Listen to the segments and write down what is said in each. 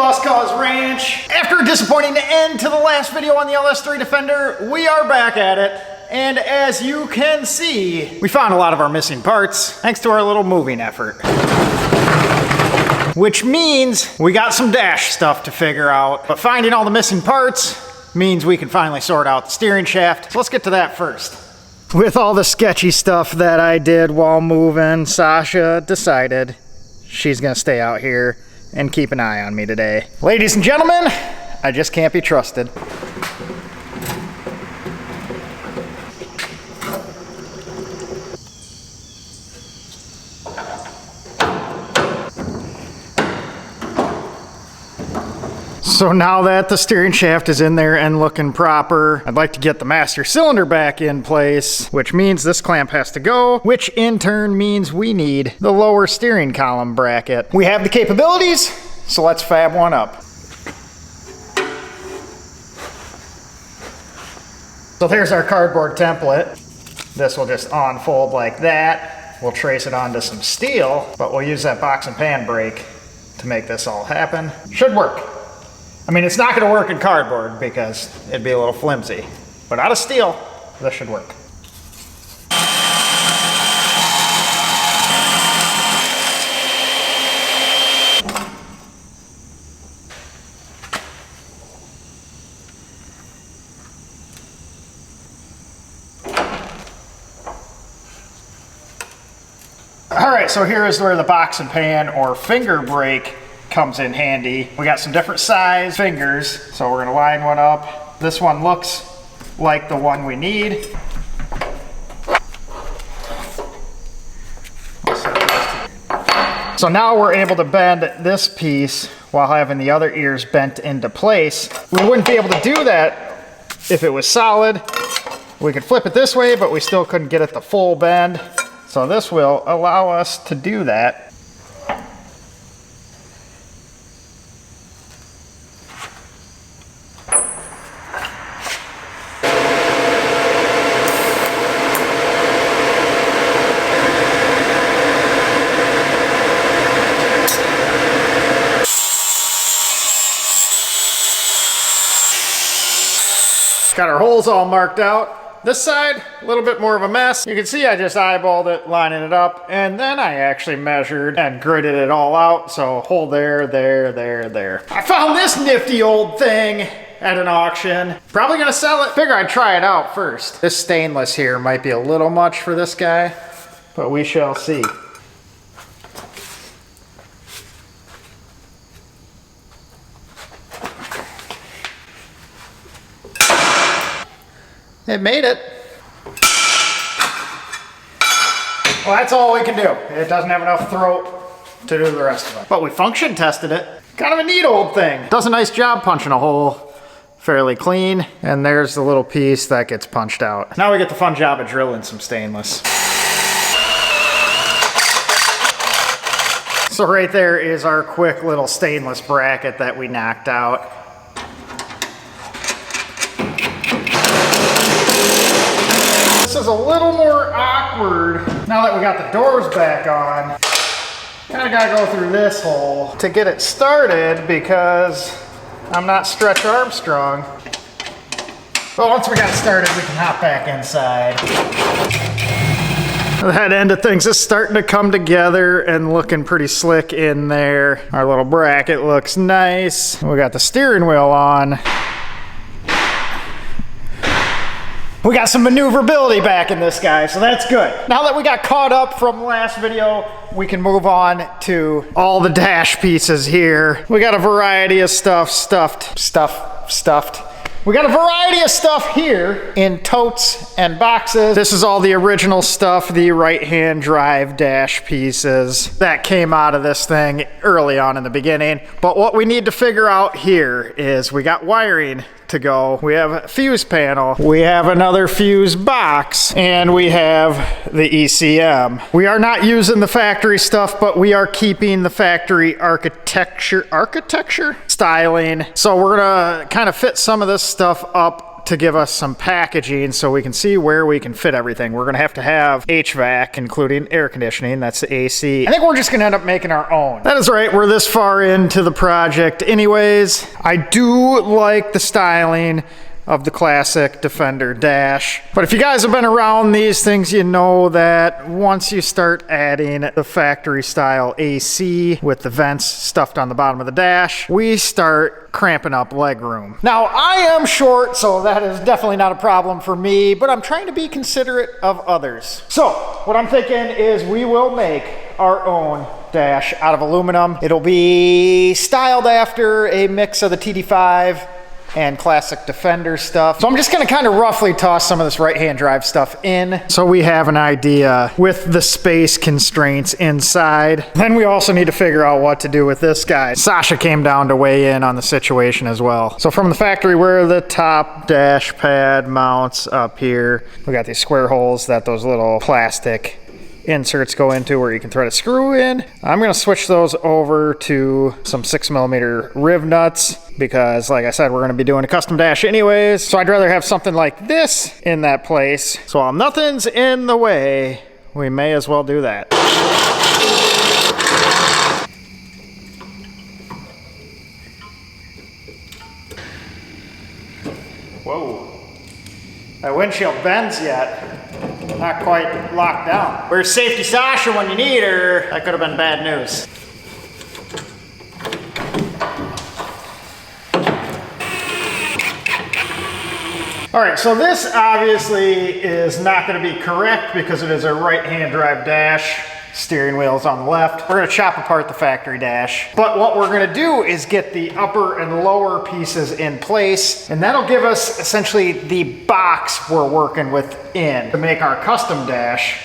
Lost Cause Ranch. After a disappointing end to the last video on the LS3 Defender, we are back at it. And as you can see, we found a lot of our missing parts thanks to our little moving effort. Which means we got some dash stuff to figure out, but finding all the missing parts means we can finally sort out the steering shaft. So let's get to that first. With all the sketchy stuff that I did while moving, Sasha decided she's gonna stay out here and keep an eye on me today. Ladies and gentlemen, I just can't be trusted. So now that the steering shaft is in there and looking proper, I'd like to get the master cylinder back in place, which means this clamp has to go, which in turn means we need the lower steering column bracket. We have the capabilities, so let's fab one up. So there's our cardboard template. This will just unfold like that. We'll trace it onto some steel, but we'll use that box and pan brake to make this all happen. Should work. I mean, it's not going to work in cardboard because it'd be a little flimsy, but out of steel, this should work. All right, so here is where the box and pan or finger brake comes in handy. We got some different size fingers, so we're gonna line one up. This one looks like the one we need. So now we're able to bend this piece while having the other ears bent into place. We wouldn't be able to do that if it was solid. We could flip it this way, but we still couldn't get it the full bend. So this will allow us to do that. Got our holes all marked out. This side, a little bit more of a mess. You can see I just eyeballed it, lining it up, and then I actually measured and gridded it all out. So hole there, there, there, there. I found this nifty old thing at an auction. Probably gonna sell it. Figure I'd try it out first. This stainless here might be a little much for this guy, but we shall see. It made it. Well, that's all we can do. It doesn't have enough throat to do the rest of it. But we function tested it. Kind of a neat old thing. Does a nice job punching a hole fairly clean. And there's the little piece that gets punched out. Now we get the fun job of drilling some stainless. So right there is our quick little stainless bracket that we knocked out. This is a little more awkward now that we got the doors back on. Kind of gotta go through this hole to get it started because I'm not Stretch Armstrong. But once we got it started, we can hop back inside. That end of things is starting to come together and looking pretty slick in there. Our little bracket looks nice. We got the steering wheel on. We got some maneuverability back in this guy, so that's good. Now that we got caught up from last video, we can move on to all the dash pieces here. We got a variety of stuffed. We got a variety of stuff here in totes and boxes. This is all the original stuff, the right-hand drive dash pieces that came out of this thing early on in the beginning. But what we need to figure out here is we got wiring to go. We have a fuse panel, we have another fuse box, and we have the ECM. We are not using the factory stuff, but we are keeping the factory architecture styling. So we're gonna kind of fit some of this stuff up out to give us some packaging so we can see where we can fit everything. We're gonna have to have HVAC, including air conditioning, that's the AC. I think we're just gonna end up making our own. That is right, we're this far into the project anyways. I do like the styling of the classic Defender dash. But if you guys have been around these things, you know that once you start adding the factory style AC with the vents stuffed on the bottom of the dash, we start cramping up legroom. Now, I am short, so that is definitely not a problem for me, but I'm trying to be considerate of others. So, what I'm thinking is we will make our own dash out of aluminum. It'll be styled after a mix of the TD5 and classic Defender stuff. So I'm just gonna kind of roughly toss some of this right-hand drive stuff in so we have an idea with the space constraints inside. Then we also need to figure out what to do with this guy. Sasha came down to weigh in on the situation as well. So from the factory, where the top dash pad mounts up here, we got these square holes that those little plastic inserts go into where you can thread a screw in. I'm gonna switch those over to some 6mm riv nuts because, like I said, we're gonna be doing a custom dash anyways. So I'd rather have something like this in that place. So while nothing's in the way, we may as well do that. Whoa. That windshield bends yet. Not quite locked down. Where's Safety Sasha when you need her? That could have been bad news. All right, so this obviously is not going to be correct because it is a right-hand drive dash. Steering wheel's on the left. We're gonna chop apart the factory dash. But what we're gonna do is get the upper and lower pieces in place, and that'll give us essentially the box we're working within to make our custom dash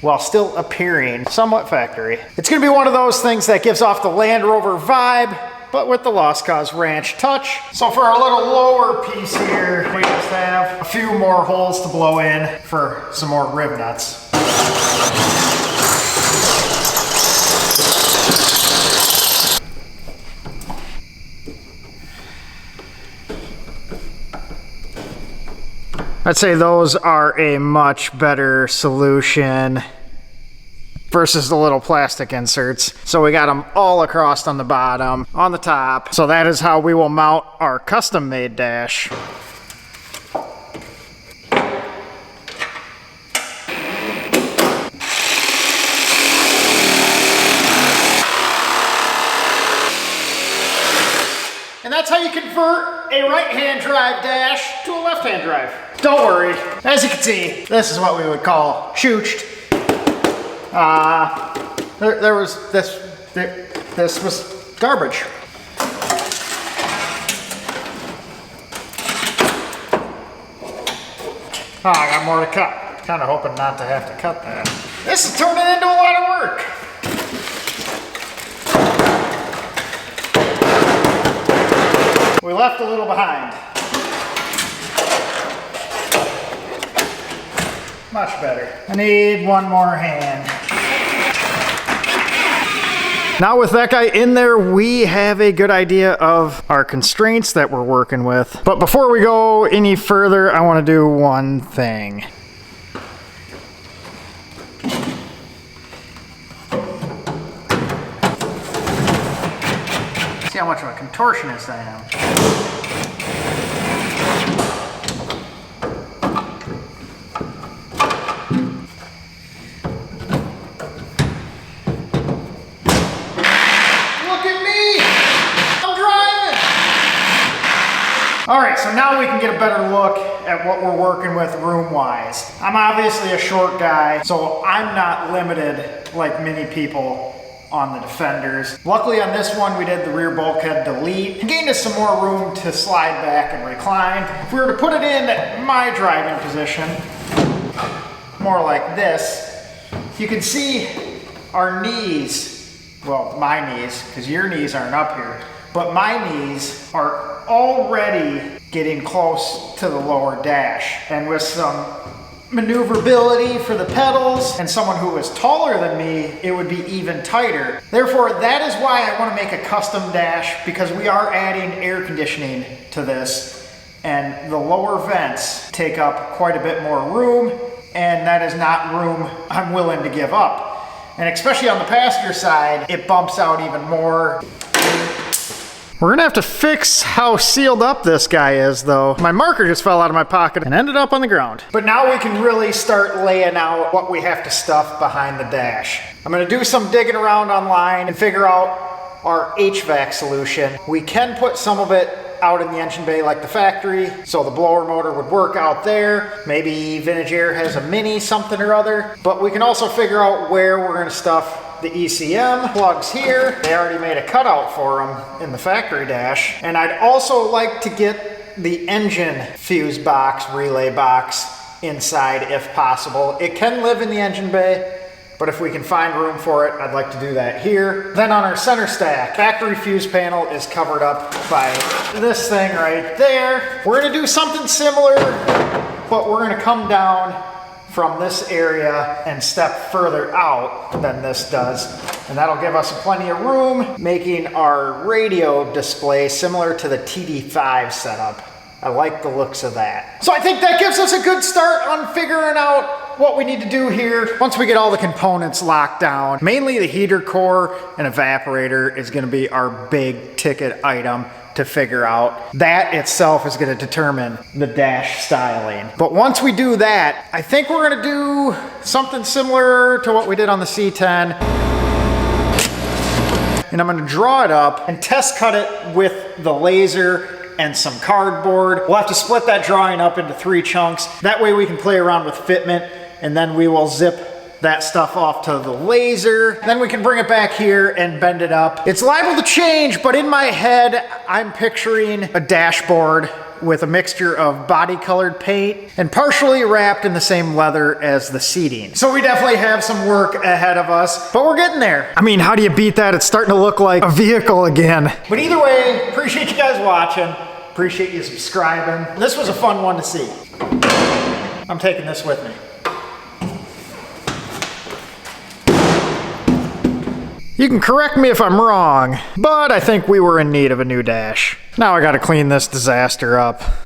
while still appearing somewhat factory. It's gonna be one of those things that gives off the Land Rover vibe, but with the Lost Cause Ranch touch. So for our little lower piece here, we just have a few more holes to blow in for some more rib nuts. I'd say those are a much better solution versus the little plastic inserts. So we got them all across on the bottom, on the top. So that is how we will mount our custom made dash. And that's how you convert a right-hand drive dash to a left-hand drive. Don't worry, as you can see, this is what we would call shooched. This was garbage. Oh, I got more to cut. Kind of hoping not to have to cut that. This is turning into a lot of work. We left a little behind. Much better. I need one more hand. Now with that guy in there, we have a good idea of our constraints that we're working with. But before we go any further, I want to do one thing. See how much of a contortionist I am. All right, so now we can get a better look at what we're working with room-wise. I'm obviously a short guy, so I'm not limited like many people on the Defenders. Luckily on this one, we did the rear bulkhead delete. It gained us some more room to slide back and recline. If we were to put it in my driving position, more like this, you can see our knees, well, my knees, because your knees aren't up here, but my knees are already getting close to the lower dash. And with some maneuverability for the pedals and someone who is taller than me, it would be even tighter. Therefore, that is why I want to make a custom dash, because we are adding air conditioning to this. and the lower vents take up quite a bit more room, and that is not room I'm willing to give up. And especially on the passenger side, it bumps out even more. We're gonna have to fix how sealed up this guy is though. My marker just fell out of my pocket and ended up on the ground. But now we can really start laying out what we have to stuff behind the dash. I'm gonna do some digging around online and figure out our HVAC solution. We can put some of it out in the engine bay like the factory, so the blower motor would work out there. Maybe Vintage Air has a mini something or other, but we can also figure out where we're gonna stuff the ECM plugs here. They already made a cutout for them in the factory dash. And I'd also like to get the engine fuse box, relay box inside if possible. It can live in the engine bay, but if we can find room for it, I'd like to do that here. Then on our center stack, factory fuse panel is covered up by this thing right there. We're gonna do something similar, but we're gonna come down from this area and step further out than this does. And that'll give us plenty of room, making our radio display similar to the TD5 setup. I like the looks of that. So I think that gives us a good start on figuring out what we need to do here. Once we get all the components locked down, mainly the heater core and evaporator is gonna be our big ticket item to figure out. That itself is gonna determine the dash styling. But once we do that, I think we're gonna do something similar to what we did on the C10. And I'm gonna draw it up and test cut it with the laser and some cardboard. We'll have to split that drawing up into 3 chunks. That way we can play around with fitment, and then we will zip that stuff off to the laser. Then we can bring it back here and bend it up. It's liable to change, but in my head, I'm picturing a dashboard with a mixture of body colored paint and partially wrapped in the same leather as the seating. So we definitely have some work ahead of us, but we're getting there. I mean, how do you beat that? It's starting to look like a vehicle again. But either way, appreciate you guys watching. Appreciate you subscribing. This was a fun one to see. I'm taking this with me. You can correct me if I'm wrong, but I think we were in need of a new dash. Now I gotta clean this disaster up.